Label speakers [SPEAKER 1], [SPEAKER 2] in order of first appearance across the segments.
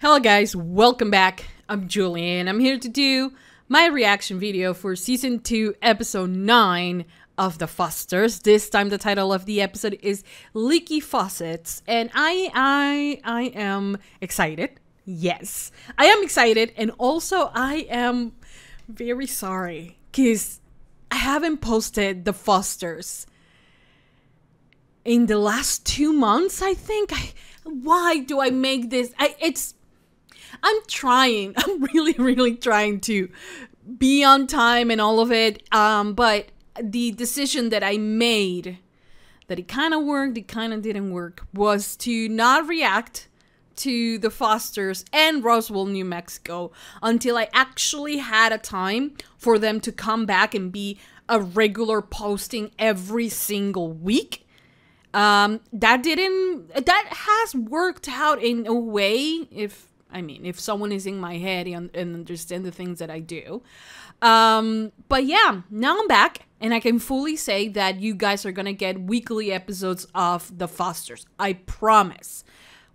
[SPEAKER 1] Hello guys, welcome back. I'm Julie and I'm here to do my reaction video for season 2 episode 9 of the Faucets. This time the title of the episode is Leaky Faucets, and I am excited. Yes, I am excited, and also I am very sorry because I haven't posted the Faucets in the last 2 months. I think why do I make this? I'm trying. I'm really trying to be on time and all of it. But the decision that I made, that it kind of worked, it kind of didn't work, was to not react to the Faucets and Roswell, New Mexico until I actually had a time for them to come back and be a regular posting every single week. That has worked out in a way, if someone is in my head and understand the things that I do. But yeah, now I'm back and I can fully say that you guys are gonna get weekly episodes of the Faucets. I promise.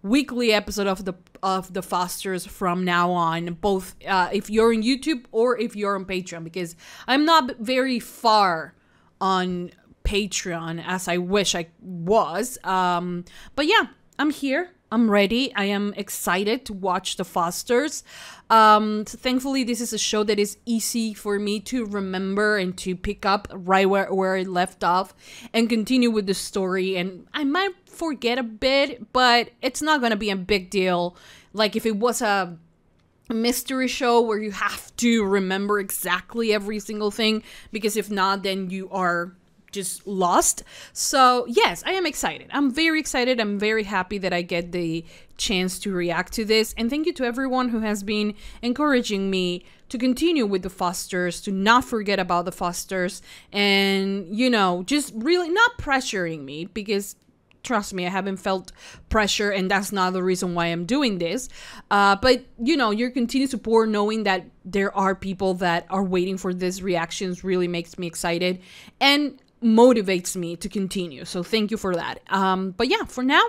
[SPEAKER 1] Weekly episode of the Faucets from now on, both if you're on YouTube or if you're on Patreon, because I'm not very far on Patreon as I wish I was. But yeah, I'm here. I'm ready. I am excited to watch the Faucets. Thankfully, this is a show that is easy for me to remember and to pick up right where I left off and continue with the story. And I might forget a bit, but it's not going to be a big deal. Like if it was a mystery show where you have to remember exactly every single thing, because if not, then you are just lost. So yes, I am excited. I'm very excited. I'm very happy that I get the chance to react to this, and thank you to everyone who has been encouraging me to continue with the Faucets, to not forget about the Faucets, and you know, just really not pressuring me, because trust me, I haven't felt pressure, and that's not the reason why I'm doing this. But you know, your continued support, knowing that there are people that are waiting for these reactions, really makes me excited and motivates me to continue. So thank you for that. But yeah, for now,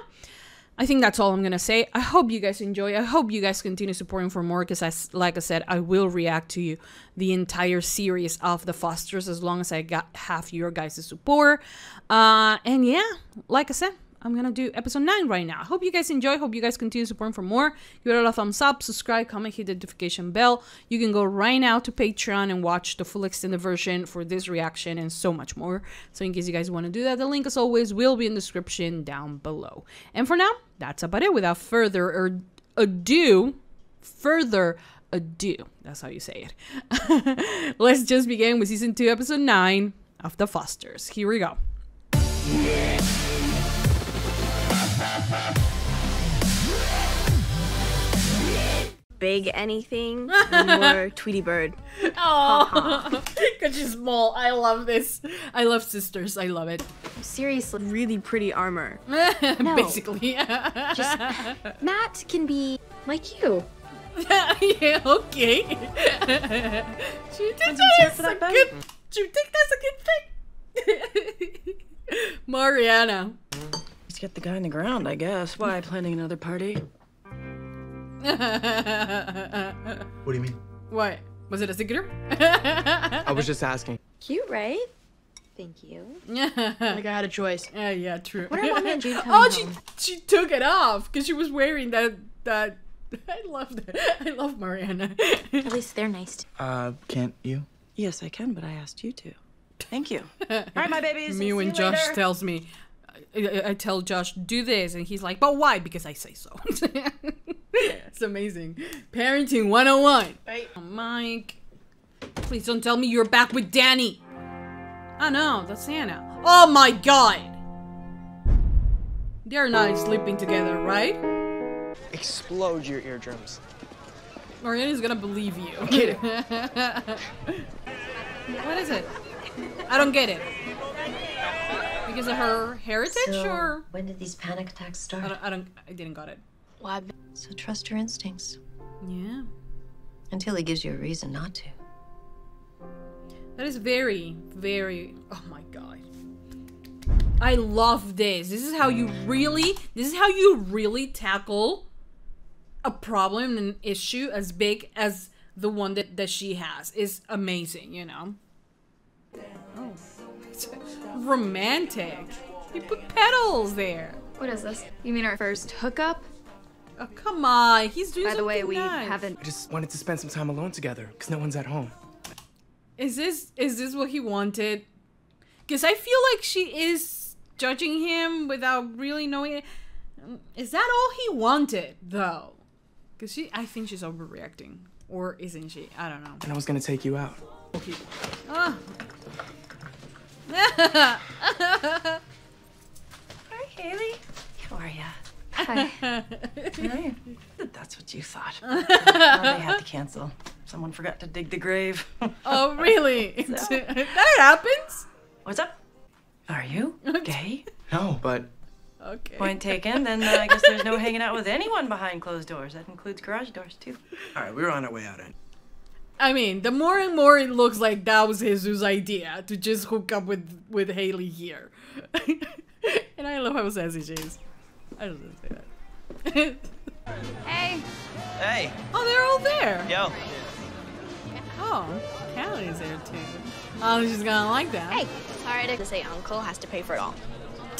[SPEAKER 1] I think that's all I'm gonna say. I hope you guys enjoy. I hope you guys continue supporting for more, because like I said, I will react to the entire series of the Faucets as long as I have your guys' support. And yeah, like I said, I'm gonna do episode 9 right now. Hope you guys enjoy. Hope you guys continue supporting for more. Give it a thumbs up, subscribe, comment, hit the notification bell. You can go right now to Patreon and watch the full extended version for this reaction and so much more. So in case you guys want to do that, the link as always will be in the description down below. And for now, that's about it. Without further ado, that's how you say it. Let's just begin with season 2 episode 9 of the Faucets. Here we go.
[SPEAKER 2] Big anything, more Tweety Bird.
[SPEAKER 1] Oh, because she's small. I love this. I love sisters. I love it.
[SPEAKER 2] Seriously, really pretty armor.
[SPEAKER 1] No, basically.
[SPEAKER 2] Just Matt can be like you.
[SPEAKER 1] Yeah, okay. Do you think that's a good thing? Mariana.
[SPEAKER 3] Let's get the guy in the ground, I guess. Why, planning another party?
[SPEAKER 4] What do you mean?
[SPEAKER 1] What? Was it a cigarette?
[SPEAKER 4] I was just asking.
[SPEAKER 2] Cute, right? Thank you.
[SPEAKER 3] Like I had a choice.
[SPEAKER 1] Yeah, true.
[SPEAKER 2] What are Mom and Jude
[SPEAKER 1] Oh,
[SPEAKER 2] coming home?
[SPEAKER 1] she took it off because she was wearing that. I love that. I love Mariana.
[SPEAKER 2] At least they're nice.
[SPEAKER 4] Can't you?
[SPEAKER 3] Yes, I can, but I asked you to. Thank you. All right, my babies.
[SPEAKER 1] Me when Josh tells me, I tell Josh, do this, and he's like, but why? Because I say so. It's amazing. Parenting 101.
[SPEAKER 3] Right.
[SPEAKER 1] Oh, Mike, please don't tell me you're back with Danny. Oh no, that's Anna. Oh my god. They're not sleeping together, right?
[SPEAKER 4] Explode your eardrums.
[SPEAKER 1] Mariana's gonna believe you.
[SPEAKER 4] Get it.
[SPEAKER 1] What is it? I don't get it. Because of her heritage, or
[SPEAKER 5] when did these panic attacks start?
[SPEAKER 1] I didn't got it.
[SPEAKER 2] Why?
[SPEAKER 5] So trust your instincts.
[SPEAKER 1] Yeah.
[SPEAKER 5] Until he gives you a reason not to.
[SPEAKER 1] That is very, oh my god. I love this. This is how you really tackle a problem, an issue as big as the one that she has is amazing, you know? Oh. It's romantic. You put petals there.
[SPEAKER 2] What is this? You mean our first hookup?
[SPEAKER 1] Oh, come on. He's doing
[SPEAKER 2] By the way,
[SPEAKER 1] something
[SPEAKER 2] we
[SPEAKER 1] nice.
[SPEAKER 2] haven't.
[SPEAKER 4] I just wanted to spend some time alone together, because no one's at home.
[SPEAKER 1] Is this what he wanted? Because I feel like she is judging him without really knowing it. Is that all he wanted, though? Because I think she's overreacting. Or isn't she? I don't know.
[SPEAKER 4] And I was gonna take you out.
[SPEAKER 1] Okay. Oh.
[SPEAKER 3] Hi, Haley. How are ya?
[SPEAKER 2] Hi.
[SPEAKER 3] Hey. That's what you thought. Well, they had to cancel. Someone forgot to dig the grave.
[SPEAKER 1] Oh, really?
[SPEAKER 3] So?
[SPEAKER 1] That happens?
[SPEAKER 3] What's up? Are you gay?
[SPEAKER 4] No, but
[SPEAKER 1] Okay.
[SPEAKER 3] Point taken. Then I guess there's no hanging out with anyone behind closed doors. That includes garage doors, too.
[SPEAKER 4] all right, we were on our way out.
[SPEAKER 1] I mean, the more and more it looks like that was Jesus' idea to just hook up with Haley here. And I love how sassy she is. I just didn't say that.
[SPEAKER 2] Hey.
[SPEAKER 6] Hey,
[SPEAKER 1] Oh, they're all there.
[SPEAKER 6] yo.
[SPEAKER 1] Oh, Callie's there too. Oh, she's gonna like that.
[SPEAKER 7] Hey, sorry to say uncle has to pay for it all.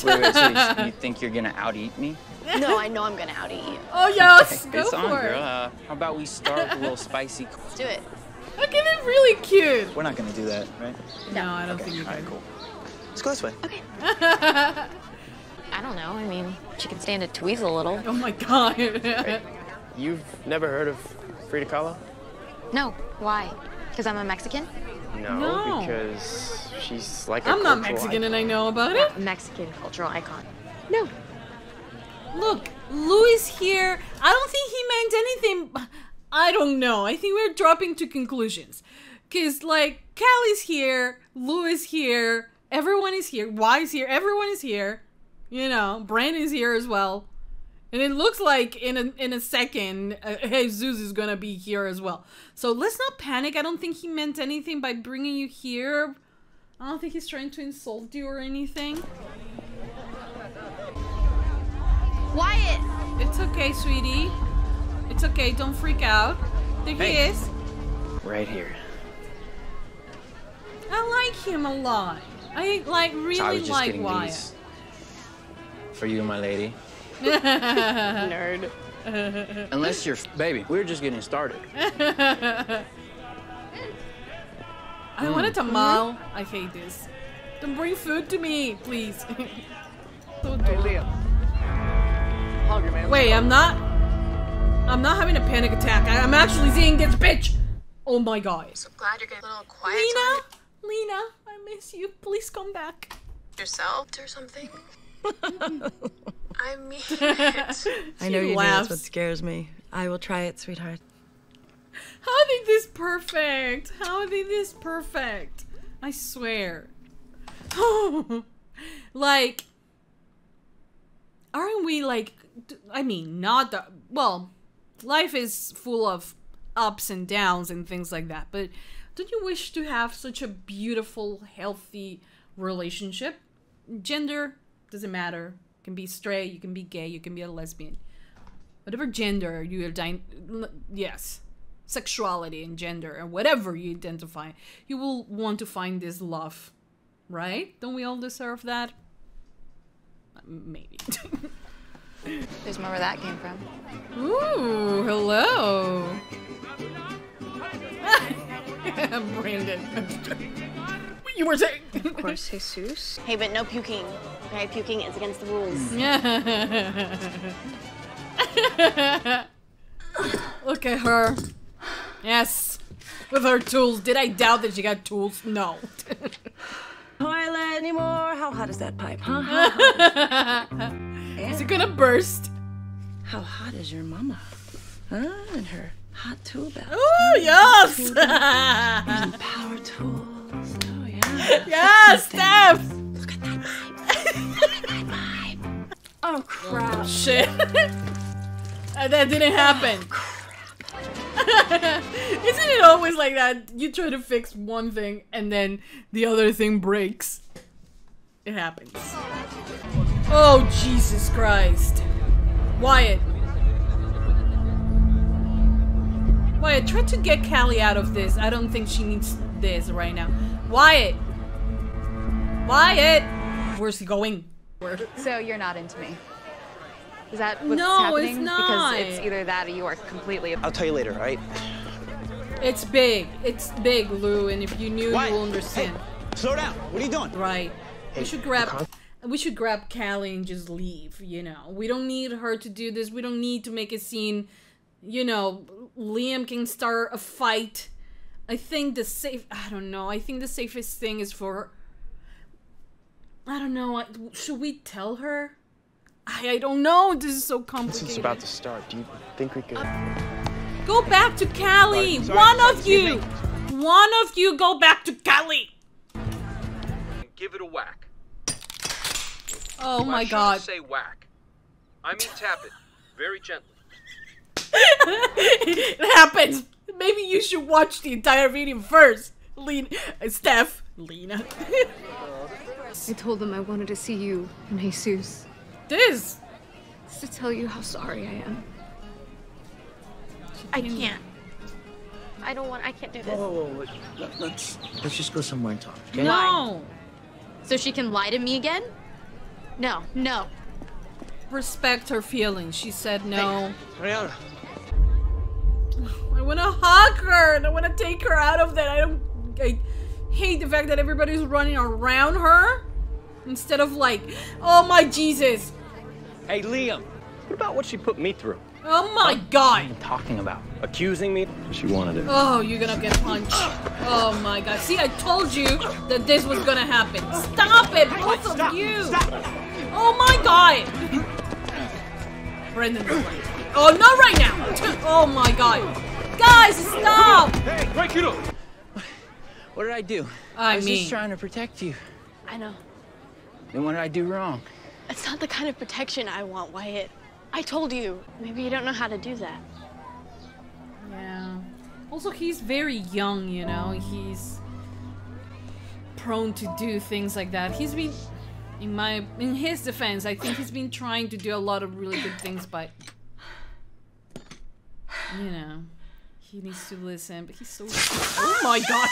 [SPEAKER 6] Wait, so you think you're gonna out-eat me?
[SPEAKER 7] No, I know I'm gonna out-eat you.
[SPEAKER 1] Oh yes, go
[SPEAKER 6] It's on,
[SPEAKER 1] for
[SPEAKER 6] girl.
[SPEAKER 1] it.
[SPEAKER 6] How about we start with a little spicy?
[SPEAKER 7] Let's do it.
[SPEAKER 1] Look at it, really cute.
[SPEAKER 6] We're not gonna do that, right?
[SPEAKER 1] No, I don't think you
[SPEAKER 6] All right,
[SPEAKER 1] can.
[SPEAKER 6] cool. Let's go this way.
[SPEAKER 7] Okay. I don't know. I mean, she can stand to tweeze a little.
[SPEAKER 1] Oh my god.
[SPEAKER 8] You've never heard of Frida Kahlo?
[SPEAKER 7] No. Why? Because I'm a Mexican?
[SPEAKER 1] No.
[SPEAKER 8] Because she's like a
[SPEAKER 1] I'm not
[SPEAKER 8] cultural
[SPEAKER 1] Mexican
[SPEAKER 8] icon.
[SPEAKER 1] and I know about it.
[SPEAKER 7] Mexican cultural icon. No.
[SPEAKER 1] Look, Louis here. I don't think he meant anything. I don't know. I think we're dropping to conclusions. Because, like, Callie's here, Louis here, everyone is here, Y's here, everyone is here. You know, Brandon is here as well. And it looks like in a second, Jesus is gonna be here as well. So let's not panic. I don't think he meant anything by bringing you here. I don't think he's trying to insult you or anything.
[SPEAKER 7] Wyatt!
[SPEAKER 1] It's okay, sweetie. It's okay. Don't freak out. There he
[SPEAKER 6] Hey.
[SPEAKER 1] is.
[SPEAKER 8] Right here.
[SPEAKER 1] I like him a lot. I like
[SPEAKER 6] So I
[SPEAKER 1] really
[SPEAKER 6] was just
[SPEAKER 1] like
[SPEAKER 6] getting
[SPEAKER 1] Wyatt.
[SPEAKER 6] these for you, my lady.
[SPEAKER 7] Nerd.
[SPEAKER 6] Unless you're baby. We're just getting started.
[SPEAKER 1] I want a tamal. I hate this. Don't bring food to me, please. Don't do it.
[SPEAKER 8] Hungry, man.
[SPEAKER 1] Wait, I'm not having a panic attack. I'm actually seeing this bitch. Oh my god.
[SPEAKER 9] So glad you're getting a little quiet
[SPEAKER 1] Lena, I miss you. Please come back.
[SPEAKER 9] on yourself or something. I mean it.
[SPEAKER 3] I know
[SPEAKER 1] She
[SPEAKER 3] you do.
[SPEAKER 1] laughs.
[SPEAKER 3] That's what scares me. I will try it, sweetheart.
[SPEAKER 1] How are they this perfect? How are they this perfect? I swear. Like, aren't we like, I mean, not the, well, life is full of ups and downs and things like that, but don't you wish to have such a beautiful, healthy relationship? Gender doesn't matter. You can be straight, you can be gay, you can be a lesbian. Whatever gender you yes, sexuality and gender and whatever you identify, you will want to find this love, right? Don't we all deserve that? Maybe.
[SPEAKER 7] Who's more where that came from?
[SPEAKER 1] Ooh, hello. Brandon. You were saying.
[SPEAKER 7] Of course, Jesus. Hey, but no puking. Okay, puking is against the rules.
[SPEAKER 1] Look at her. Yes. With her tools. Did I doubt that she got tools? No.
[SPEAKER 3] Toilet anymore? How hot is that pipe, huh? How hot?
[SPEAKER 1] Is it gonna burst?
[SPEAKER 3] How hot is your mama? Huh? And her hot tool belt.
[SPEAKER 1] Oh, yes!
[SPEAKER 3] Using power tools. Oh, yeah.
[SPEAKER 1] Yes, Steph!
[SPEAKER 3] Look at that pipe. Oh, crap.
[SPEAKER 1] Shit. That didn't happen. Isn't it always like that? You try to fix one thing and then the other thing breaks. It happens. Oh, Jesus Christ. Wyatt. try to get Callie out of this. I don't think she needs this right now. Wyatt! Wyatt! Where's he going? Where?
[SPEAKER 10] So you're not into me? Is that what's
[SPEAKER 1] No,
[SPEAKER 10] happening?
[SPEAKER 1] it's not.
[SPEAKER 10] Because it's either that or you are completely...
[SPEAKER 8] I'll tell you later, all right?
[SPEAKER 1] It's big. It's big, Lou, and if you knew,
[SPEAKER 8] Wyatt,
[SPEAKER 1] you'll understand.
[SPEAKER 8] Hey, slow down. What are you doing?
[SPEAKER 1] Right.
[SPEAKER 8] Hey,
[SPEAKER 1] We should grab Callie and just leave, you know. We don't need her to do this. We don't need to make a scene. You know, Liam can start a fight. I think I don't know. I think the safest thing is for... I don't know. Should we tell her? I don't know. This is so complicated.
[SPEAKER 8] It's about to start. Do you think we could...
[SPEAKER 1] Go back to Callie!
[SPEAKER 8] Sorry,
[SPEAKER 1] One of you! One of you go back to Callie!
[SPEAKER 11] Give it a whack.
[SPEAKER 1] Oh my god.
[SPEAKER 11] Say whack. I mean tap it. Very gently.
[SPEAKER 1] It happens! Maybe you should watch the entire video first. Steph. Lena.
[SPEAKER 10] I told them I wanted to see you and Jesus.
[SPEAKER 1] This!
[SPEAKER 10] Just to tell you how sorry I am.
[SPEAKER 7] I can't. I can't do this.
[SPEAKER 6] Whoa. Let's just go somewhere and talk, okay?
[SPEAKER 1] No!
[SPEAKER 7] So she can lie to me again? No, no.
[SPEAKER 1] Respect her feelings. She said no.
[SPEAKER 8] Hey, Ariana.
[SPEAKER 1] I wanna hug her and I wanna take her out of that. I hate the fact that everybody's running around her instead of like, oh my Jesus.
[SPEAKER 8] Hey, Liam. What about what she put me through?
[SPEAKER 1] Oh my god.
[SPEAKER 8] What are you talking about? Accusing me? She wanted it.
[SPEAKER 1] Oh, you're gonna get punched. Oh my god. See, I told you that this was gonna happen. Stop it, both of you. Oh my god. Brendan. Oh, not right now. Oh my god. Guys, stop.
[SPEAKER 8] Hey, break it up. What did I do?
[SPEAKER 6] I was just trying to protect you.
[SPEAKER 7] I know.
[SPEAKER 6] Then what did I do wrong?
[SPEAKER 7] It's not the kind of protection I want, Wyatt. I told you. Maybe you don't know how to do that.
[SPEAKER 1] Yeah. Also, he's very young, you know. He's prone to do things like that. He's been, in his defense, I think he's been trying to do a lot of really good things, but you know, he needs to listen. But he's so. Oh my god.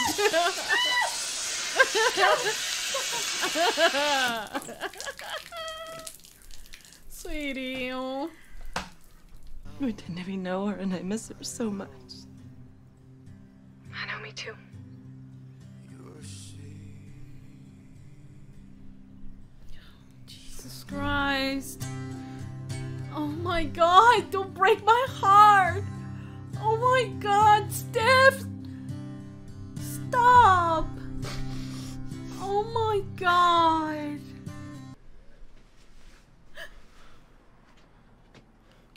[SPEAKER 1] Sweetie. Oh.
[SPEAKER 3] I didn't even know her and I miss her so much.
[SPEAKER 9] I know, me too.
[SPEAKER 1] Jesus Christ. Oh my god, don't break my heart. Oh my god, Steph. Stop. Oh my god.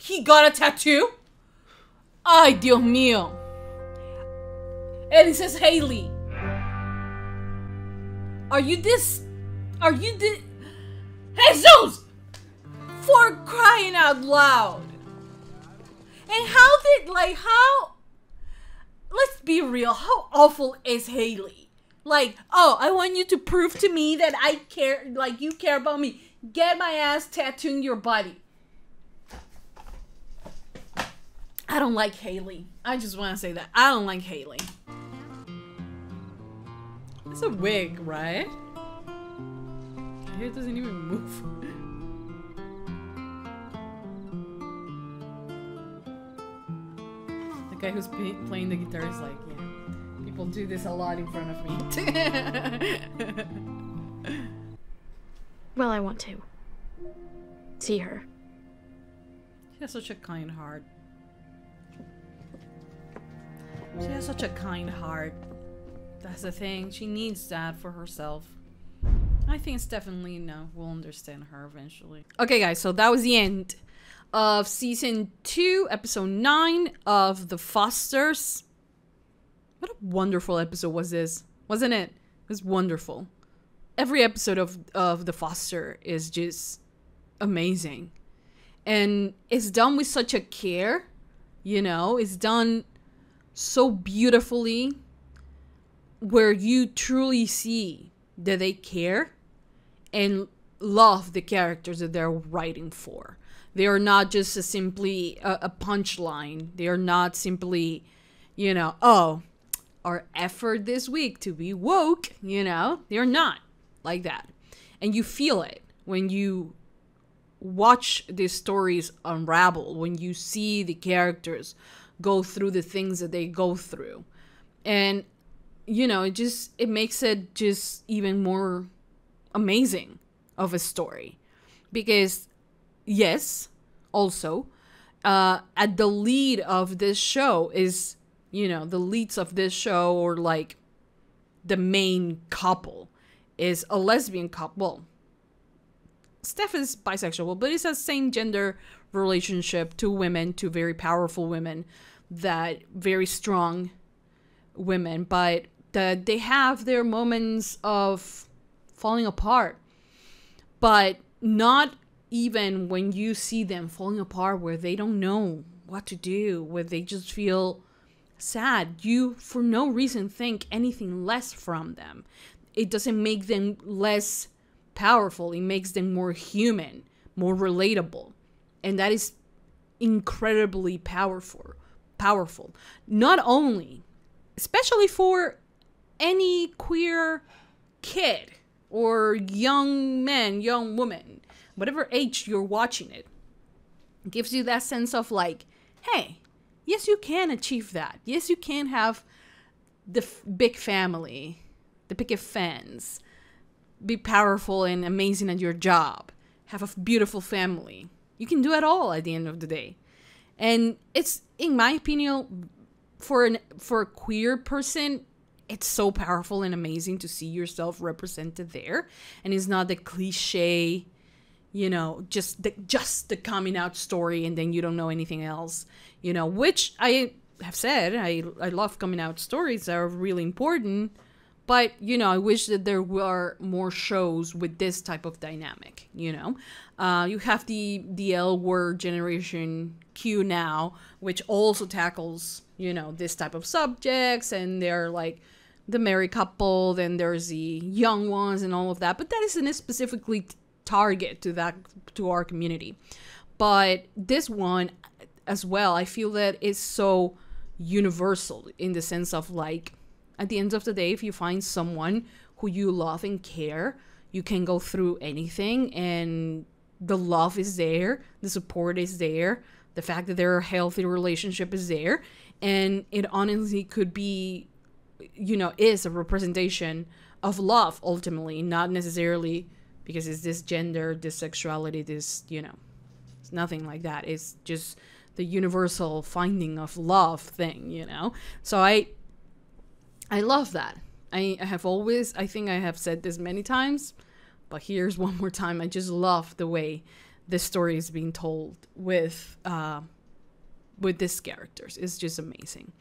[SPEAKER 1] He got a tattoo? Ay, Dios mío. And it says Haley. Are you this? Jesus! For crying out loud. And let's be real, how awful is Haley? Like, oh, I want you to prove to me that I care, like you care about me. Get my ass tattooing your body. I don't like Haley. I just want to say that. I don't like Haley. It's a wig, right? Hair doesn't even move. The guy who's playing the guitar is like, yeah, people do this a lot in front of me.
[SPEAKER 7] Well, I want to see her.
[SPEAKER 1] She has such a kind heart. She has such a kind heart. That's the thing. She needs that for herself. I think it's definitely, no, we'll understand her eventually. Okay, guys, so that was the end of season 2, episode 9 of The Fosters. What a wonderful episode was this, wasn't it? It was wonderful. Every episode of The Foster is just amazing. And it's done with such a care, you know? It's done so beautifully, where you truly see that they care and love the characters that they're writing for. They are not just simply a punchline. They are not simply, you know, oh, our effort this week to be woke, you know, they're not like that. And you feel it when you watch these stories unravel, when you see the characters go through the things that they go through. And, you know, it makes it just even more amazing of a story. Because, yes, also, at the lead of this show is, you know, the leads of this show, or like the main couple, is a lesbian couple. Well, Steph is bisexual, but it's a same gender relationship, two women, two very powerful women, that very strong women, but that they have their moments of falling apart. But not even when you see them falling apart where they don't know what to do, where they just feel sad, you for no reason think anything less from them. It doesn't make them less powerful. It makes them more human, more relatable. And that is incredibly powerful. Not only, especially for any queer kid or young man, young woman, whatever age you're watching it, it gives you that sense of like, hey, yes, you can achieve that. Yes, you can have the big family, the picket fence, be powerful and amazing at your job, have a beautiful family. You can do it all at the end of the day. And it's, in my opinion, for a queer person, it's so powerful and amazing to see yourself represented there. And it's not the cliche, you know, just the coming out story and then you don't know anything else, you know, which I have said, I love coming out stories that are really important. But, you know, I wish that there were more shows with this type of dynamic, you know. You have the L Word Generation Q now, which also tackles, you know, this type of subjects. And they're like the married couple, then there's the young ones and all of that. But that isn't specifically target to our community. But this one as well, I feel that is so universal in the sense of like, at the end of the day, if you find someone who you love and care, you can go through anything, and the love is there, the support is there, the fact that they're a healthy relationship is there, and it honestly could be, you know, is a representation of love ultimately, not necessarily because it's this gender, this sexuality, this, you know, it's nothing like that. It's just the universal finding of love thing, you know? So I love that. I have always, I think I have said this many times, but here's one more time. I just love the way this story is being told with these characters. It's just amazing.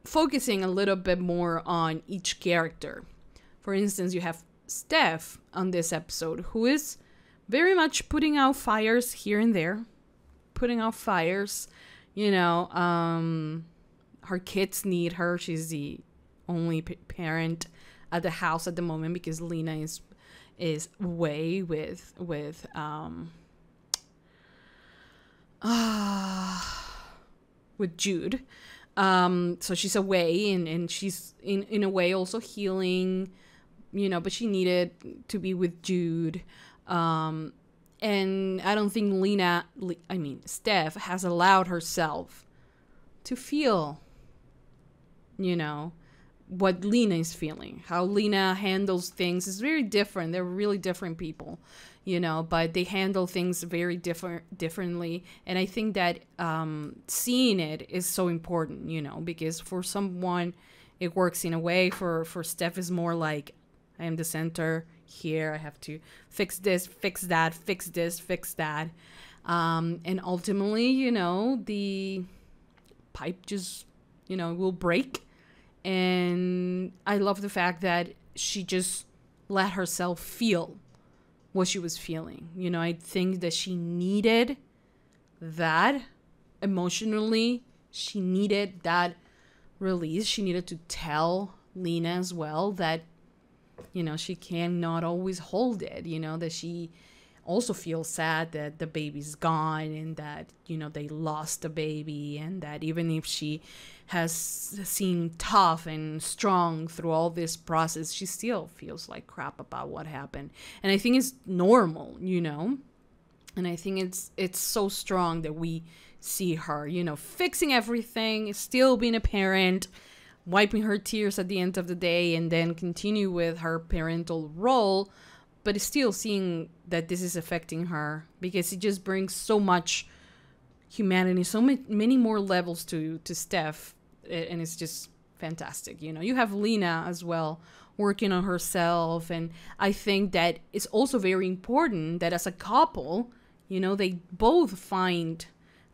[SPEAKER 1] Focusing a little bit more on each character. For instance, you have Steph on this episode, who is very much putting out fires here and there. Putting out fires, you know, her kids need her. She's the only parent at the house at the moment because Lena is away with Jude. So she's away and she's in a way also healing, you know, but she needed to be with Jude. And I don't think Steph has allowed herself to feel, you know, what Lena is feeling. How Lena handles things is very different. They're really different people, you know, but they handle things very differently. And I think that seeing it is so important, you know, because for someone it works in a way. For Steph is more like, I am the center here. I have to fix this, fix that, fix this, fix that. And ultimately, you know, the pipe just, you know, will break. And I love the fact that she just let herself feel what she was feeling. You know, I think that she needed that emotionally. She needed that release. She needed to tell Lena as well that, you know, she cannot always hold it, you know, that she also feel sad that the baby's gone and that, you know, they lost the baby, and that even if she has seemed tough and strong through all this process, she still feels like crap about what happened. And I think it's normal, you know, and I think it's so strong that we see her, you know, fixing everything, still being a parent, wiping her tears at the end of the day, and then continue with her parental role, but still seeing that this is affecting her, because it just brings so much humanity, so many more levels to Steph, and it's just fantastic. You know, you have Lena as well working on herself, and I think that it's also very important that as a couple, you know, they both find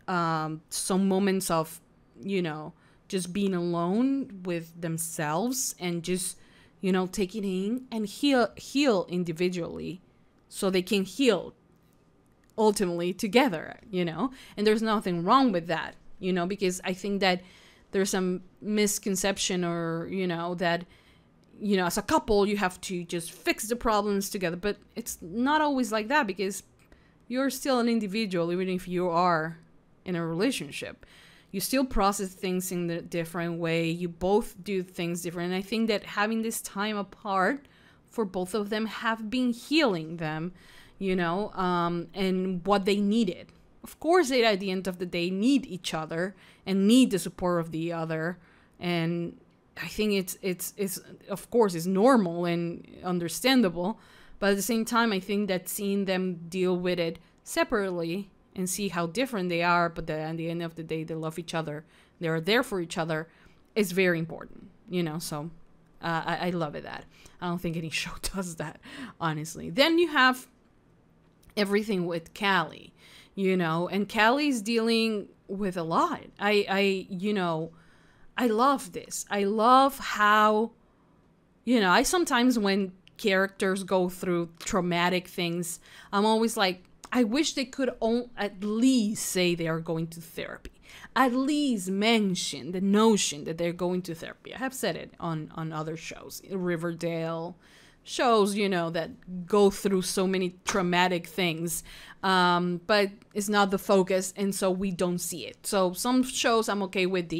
[SPEAKER 1] some moments of, you know, just being alone with themselves and just, you know, taking in and heal individually so they can heal ultimately together, you know. And there's nothing wrong with that, you know, because I think that there's some misconception, or, you know, that, you know, as a couple you have to just fix the problems together, but it's not always like that, because you're still an individual. Even if you are in a relationship, you still process things in a different way. You both do things different. And I think that having this time apart for both of them have been healing them, you know, and what they needed. Of course, they at the end of the day need each other and need the support of the other. And I think it's of course it's normal and understandable. But at the same time, I think that seeing them deal with it separately and see how different they are, but that at the end of the day, they love each other, they are there for each other, is very important, you know. So I love it that. I don't think any show does that, honestly. Then you have everything with Callie, you know, and Callie's dealing with a lot. You know, I love this. I love how, you know, I sometimes when characters go through traumatic things, I'm always like, I wish they could at least say they are going to therapy. At least mention the notion that they're going to therapy. I have said it on other shows, Riverdale shows, you know, that go through so many traumatic things, but it's not the focus, and so we don't see it. So some shows I'm okay with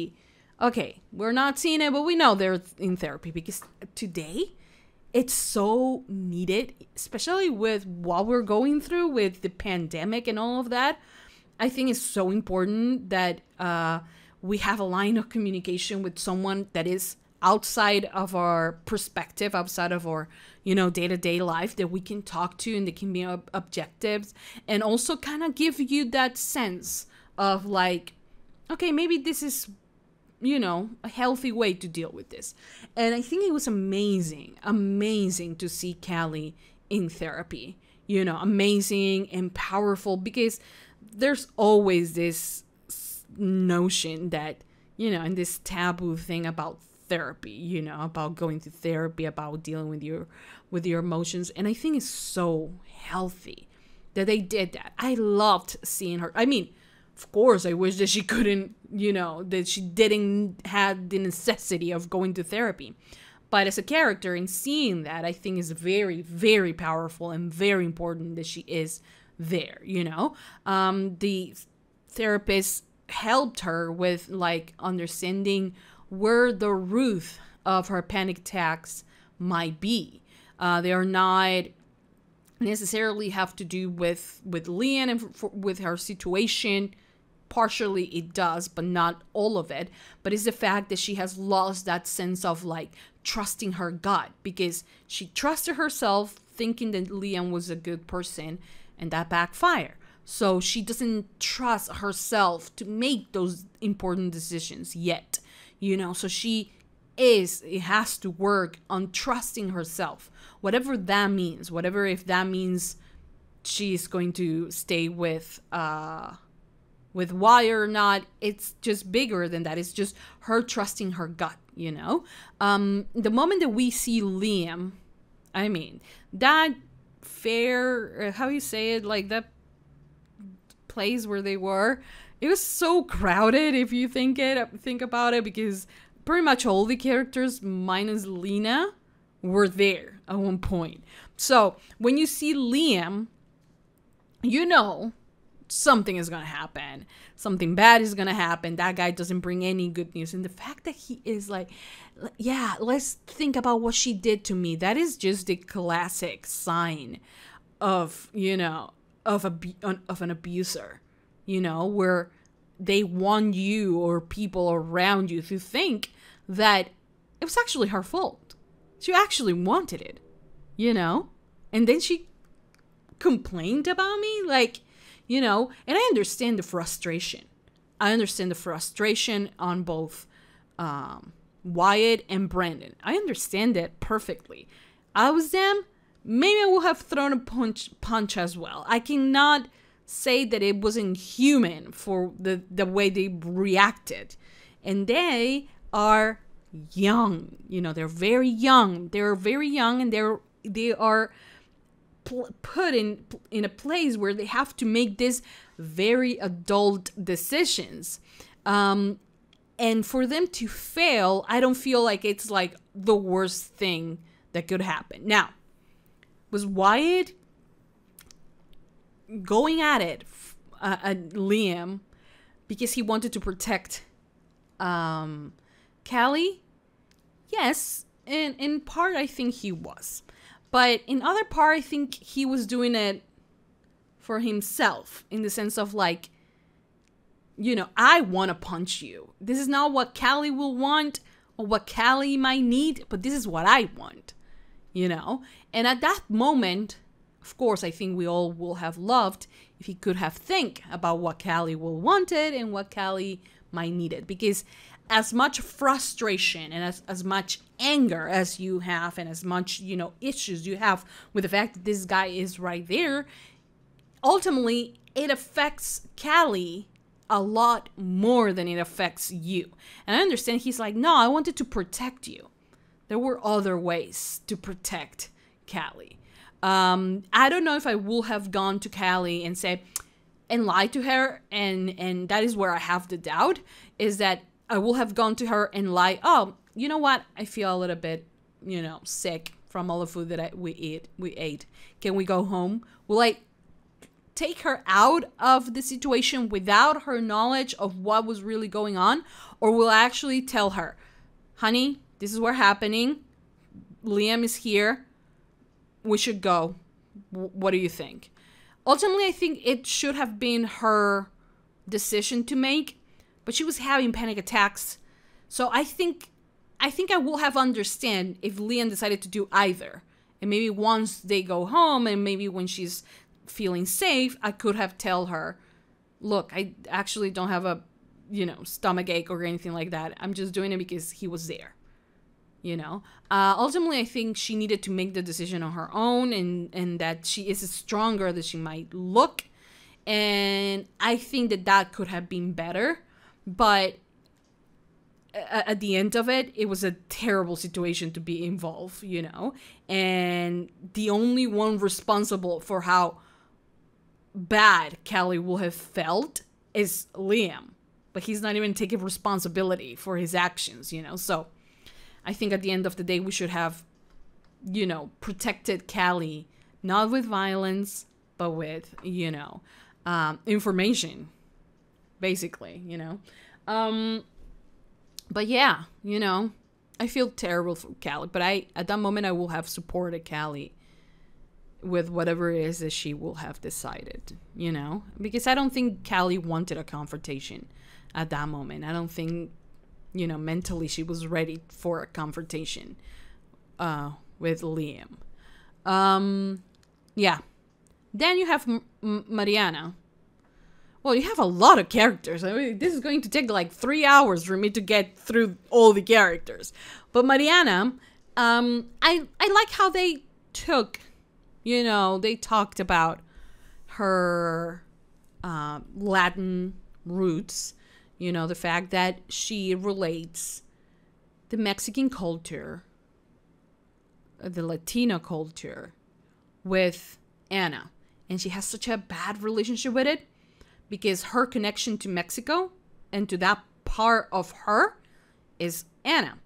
[SPEAKER 1] okay, we're not seeing it, but we know they're in therapy, because today it's so needed, especially with what we're going through with the pandemic and all of that. I think it's so important that we have a line of communication with someone that is outside of our perspective, outside of our, you know, day-to-day life, that we can talk to, and they can be objectives, and also kind of give you that sense of like, okay, maybe this is, you know, a healthy way to deal with this. And I think it was amazing to see Callie in therapy, you know, amazing and powerful, because there's always this notion that, you know, and this taboo thing about therapy, you know, about going to therapy, about dealing with your emotions. And I think it's so healthy that they did that. I loved seeing her. I mean, of course, I wish that she couldn't, you know, that she didn't have the necessity of going to therapy. But as a character, and seeing that, I think is very, very powerful and very important that she is there, you know. The therapist helped her with, like, understanding where the root of her panic attacks might be. They are not necessarily have to do with Leanne and with her situation. Partially it does, but not all of it. But it's the fact that she has lost that sense of like trusting her gut, because she trusted herself thinking that Leanne was a good person, and that backfired. So she doesn't trust herself to make those important decisions yet, you know. So it has to work on trusting herself, whatever that means, if that means she's going to stay with Wire or not. It's just bigger than that. It's just her trusting her gut, you know. The moment that we see Liam, I mean, that fair, how you say it, like that place where they were, it was so crowded if you think about it, because pretty much all the characters minus Lena were there at one point. So when you see Liam, you know, something is gonna happen. Something bad is gonna happen. That guy doesn't bring any good news. And the fact that he is like, yeah, let's think about what she did to me. That is just the classic sign of, you know, of an abuser, you know, where they want you or people around you to think that it was actually her fault. She actually wanted it, you know? And then she complained about me, like, you know, and I understand the frustration. I understand the frustration on both Wyatt and Brandon. I understand that perfectly. I was them, maybe I would have thrown a punch as well. I cannot say that it wasn't human for the way they reacted. And they are young, you know, they're very young. They're very young, and they are put in a place where they have to make these very adult decisions. And for them to fail, I don't feel like it's like the worst thing that could happen. Now, was Wyatt going at it at Liam because he wanted to protect Callie? Yes, and in part I think he was. But in other part, I think he was doing it for himself, in the sense of like, you know, I want to punch you. This is not what Callie will want or what Callie might need, but this is what I want, you know? And at that moment, of course, I think we all will have loved if he could have think about what Callie will wanted and what Callie might needed. Because as much frustration and as much anger as you have, and as much, you know, issues you have with the fact that this guy is right there, ultimately it affects Callie a lot more than it affects you. And I understand he's like, no, I wanted to protect you. There were other ways to protect Callie. I don't know if I will have gone to Callie and said and lied to her, and that is where I have the doubt, is that I will have gone to her and lied. Oh, you know what? I feel a little bit, you know, sick from all the food that we ate. Can we go home? Will I take her out of the situation without her knowledge of what was really going on? Or will I actually tell her, honey, this is what's happening. Liam is here. We should go. What do you think? Ultimately, I think it should have been her decision to make, but she was having panic attacks. So I think I will have understand if Liam decided to do either. And maybe once they go home, and maybe when she's feeling safe, I could have tell her, look, I actually don't have a, you know, stomach ache or anything like that. I'm just doing it because he was there. You know, ultimately, I think she needed to make the decision on her own, and that she is stronger than she might look. And I think that could have been better. But at the end of it, it was a terrible situation to be involved, you know. And the only one responsible for how bad Callie will have felt is Liam. But he's not even taking responsibility for his actions, you know. So I think at the end of the day, we should have, you know, protected Callie, not with violence, but with, you know, information, basically, you know. But yeah, you know, I feel terrible for Callie, but at that moment, I will have supported Callie with whatever it is that she will have decided, you know, because I don't think Callie wanted a confrontation at that moment. I don't think, you know, mentally she was ready for a confrontation with Liam. Yeah. Then you have Mariana. Well, you have a lot of characters. I mean, this is going to take like 3 hours for me to get through all the characters. But Mariana, I like how they took, you know, they talked about her Latin roots. You know, the fact that she relates the Mexican culture, the Latino culture, with Anna. And she has such a bad relationship with it because her connection to Mexico and to that part of her is Anna.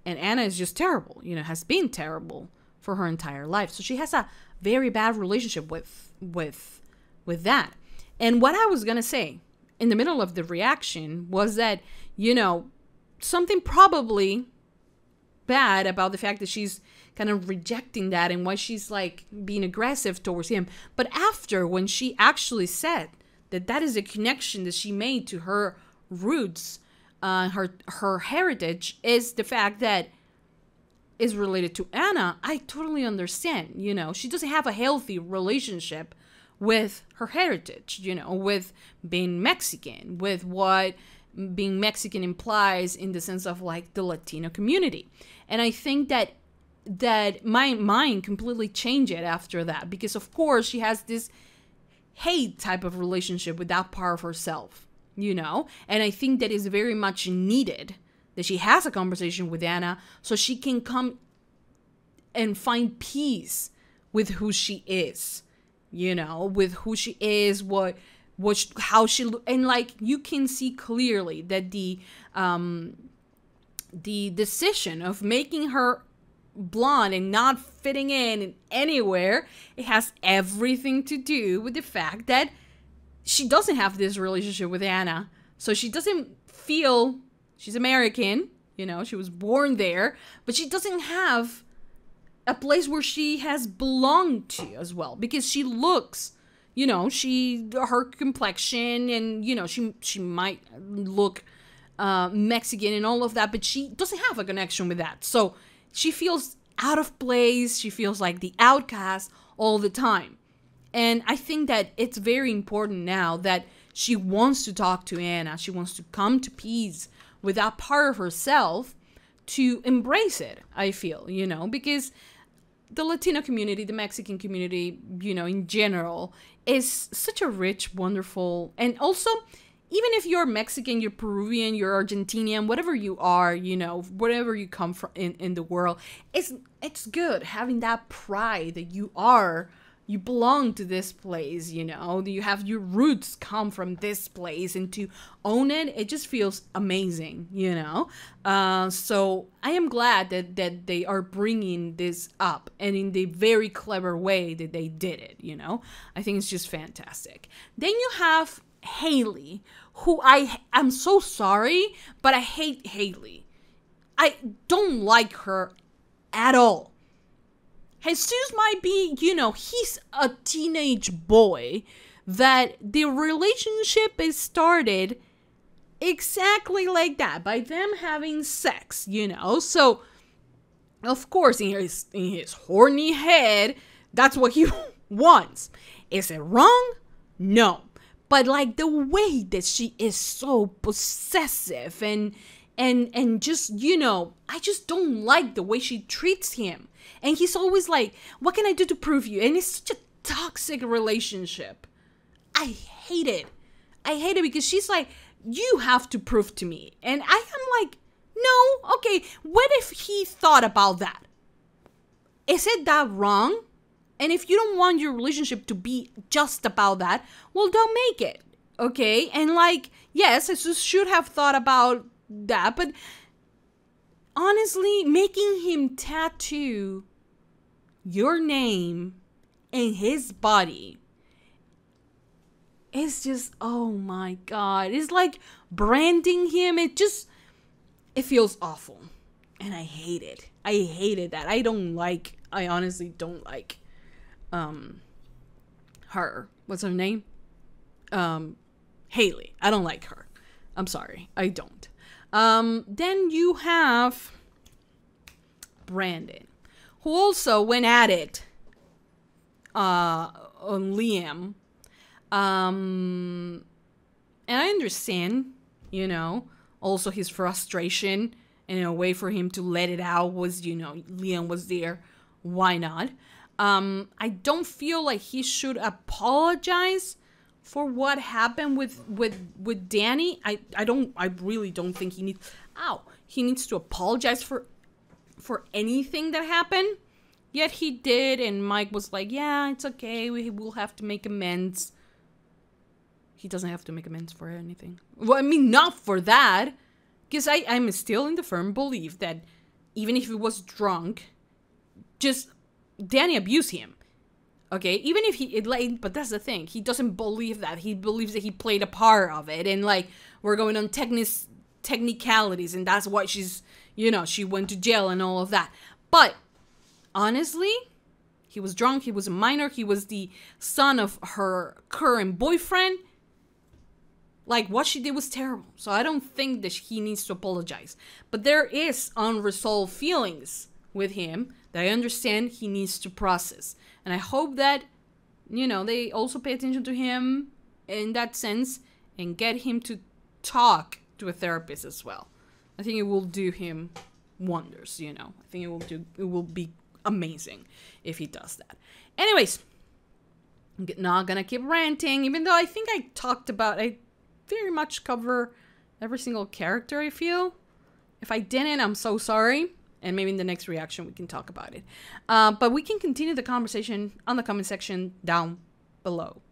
[SPEAKER 1] And Anna is just terrible, you know, has been terrible for her entire life. So she has a very bad relationship with with that. And what I was going to say in the middle of the reaction was that, you know, something probably bad about the fact that she's kind of rejecting that and why she's like being aggressive towards him. But after, when she actually said that that is a connection that she made to her roots, her heritage, is the fact that is related to Anna, I totally understand. You know, she doesn't have a healthy relationship with her heritage, you know, with being Mexican, with what being Mexican implies in the sense of like the Latino community. And I think that my mind completely changed after that, because of course she has this hate type of relationship with that part of herself, you know. And I think that is very much needed, that she has a conversation with Anna so she can come and find peace with who she is, you know, with who she is, how she, and like you can see clearly that the decision of making her blonde and not fitting in anywhere, it has everything to do with the fact that she doesn't have this relationship with Anna. So she doesn't feel, she's American, you know, she was born there, but she doesn't have a place where she has belonged to as well, because she looks, you know, her complexion, and you know, she might look Mexican and all of that, but she doesn't have a connection with that. So she feels out of place. She feels like the outcast all the time. And I think that it's very important now that she wants to talk to Anna. She wants to come to peace with that part of herself, to embrace it, I feel, you know, because the Latino community, the Mexican community, you know, in general, is such a rich, wonderful, and also, even if you're Mexican, you're Peruvian, you're Argentinian, whatever you are, you know, whatever you come from in the world, it's good having that pride that you belong to this place, you know, you have your roots come from this place, and to own it, it just feels amazing, you know. So I am glad that they are bringing this up, and in the very clever way that they did it, you know. I think it's just fantastic. Then you have Haley, who I'm so sorry, but I hate Haley. I don't like her at all. Jesus might be, you know, he's a teenage boy, that the relationship is started exactly like that, by them having sex, you know. So of course in his horny head, that's what he wants. Is it wrong? No. But like the way that she is so possessive and just, you know, I just don't like the way she treats him. And he's always like, what can I do to prove you? And it's such a toxic relationship. I hate it. I hate it because she's like, you have to prove to me. And I am like, no, okay, what if he thought about that? Is it that wrong? And if you don't want your relationship to be just about that, well, don't make it, okay? And like, yes, I should have thought about that, but honestly, making him tattoo your name in his body is just, oh my God. It's like branding him. It feels awful. And I hate it. I hated that. I honestly don't like her. What's her name? Haley. I don't like her. I'm sorry. I don't. Then you have Brandon, who also went at it on Liam. And I understand, you know, also his frustration, and a way for him to let it out was, you know, Liam was there. Why not? I don't feel like he should apologize for what happened with Danny. I really don't think he needs to apologize for anything that happened. Yet he did, and Mike was like, yeah, it's okay, we'll have to make amends. He doesn't have to make amends for anything. Well, I mean, not for that. Because I'm still in the firm belief that even if he was drunk, just Danny abused him. Okay, even if but that's the thing. He doesn't believe that. He believes that he played a part of it, and like we're going on technicalities, and that's why she's, you know, she went to jail and all of that. But honestly, he was drunk. He was a minor. He was the son of her current boyfriend. Like, what she did was terrible. So I don't think that he needs to apologize. But there is unresolved feelings with him that I understand he needs to process. And I hope that, you know, they also pay attention to him in that sense and get him to talk to a therapist as well. I think it will do him wonders, you know. I think it will be amazing if he does that. Anyways, I'm not gonna keep ranting, even though I think I very much cover every single character, I feel. If I didn't, I'm so sorry. And maybe in the next reaction we can talk about it. But we can continue the conversation on the comment section down below.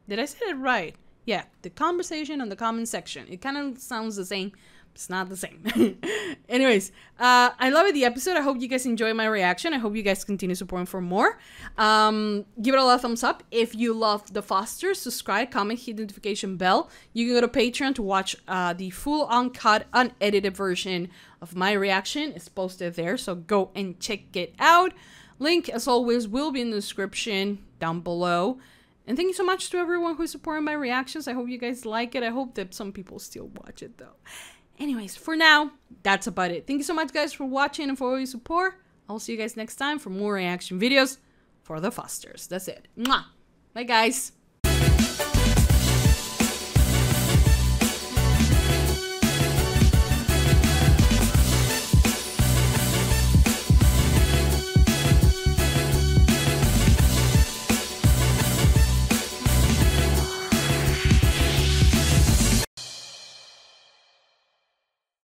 [SPEAKER 1] Did I say it right? Yeah, the conversation on the comment section. It kind of sounds the same. It's not the same. Anyways, I love the episode. I hope you guys enjoy my reaction. I hope you guys continue supporting for more. Give it a lot of thumbs up if you love the Fosters. Subscribe, comment, hit the notification bell. You can go to Patreon to watch the full uncut, unedited version of my reaction. It's posted there, so go and check it out. Link, as always, will be in the description down below. And thank you so much to everyone who's supporting my reactions. I hope you guys like it. I hope that some people still watch it, though. Anyways, for now, that's about it. Thank you so much, guys, for watching and for all your support. I'll see you guys next time for more reaction videos for the Fosters. That's it. Mwah! Bye, guys.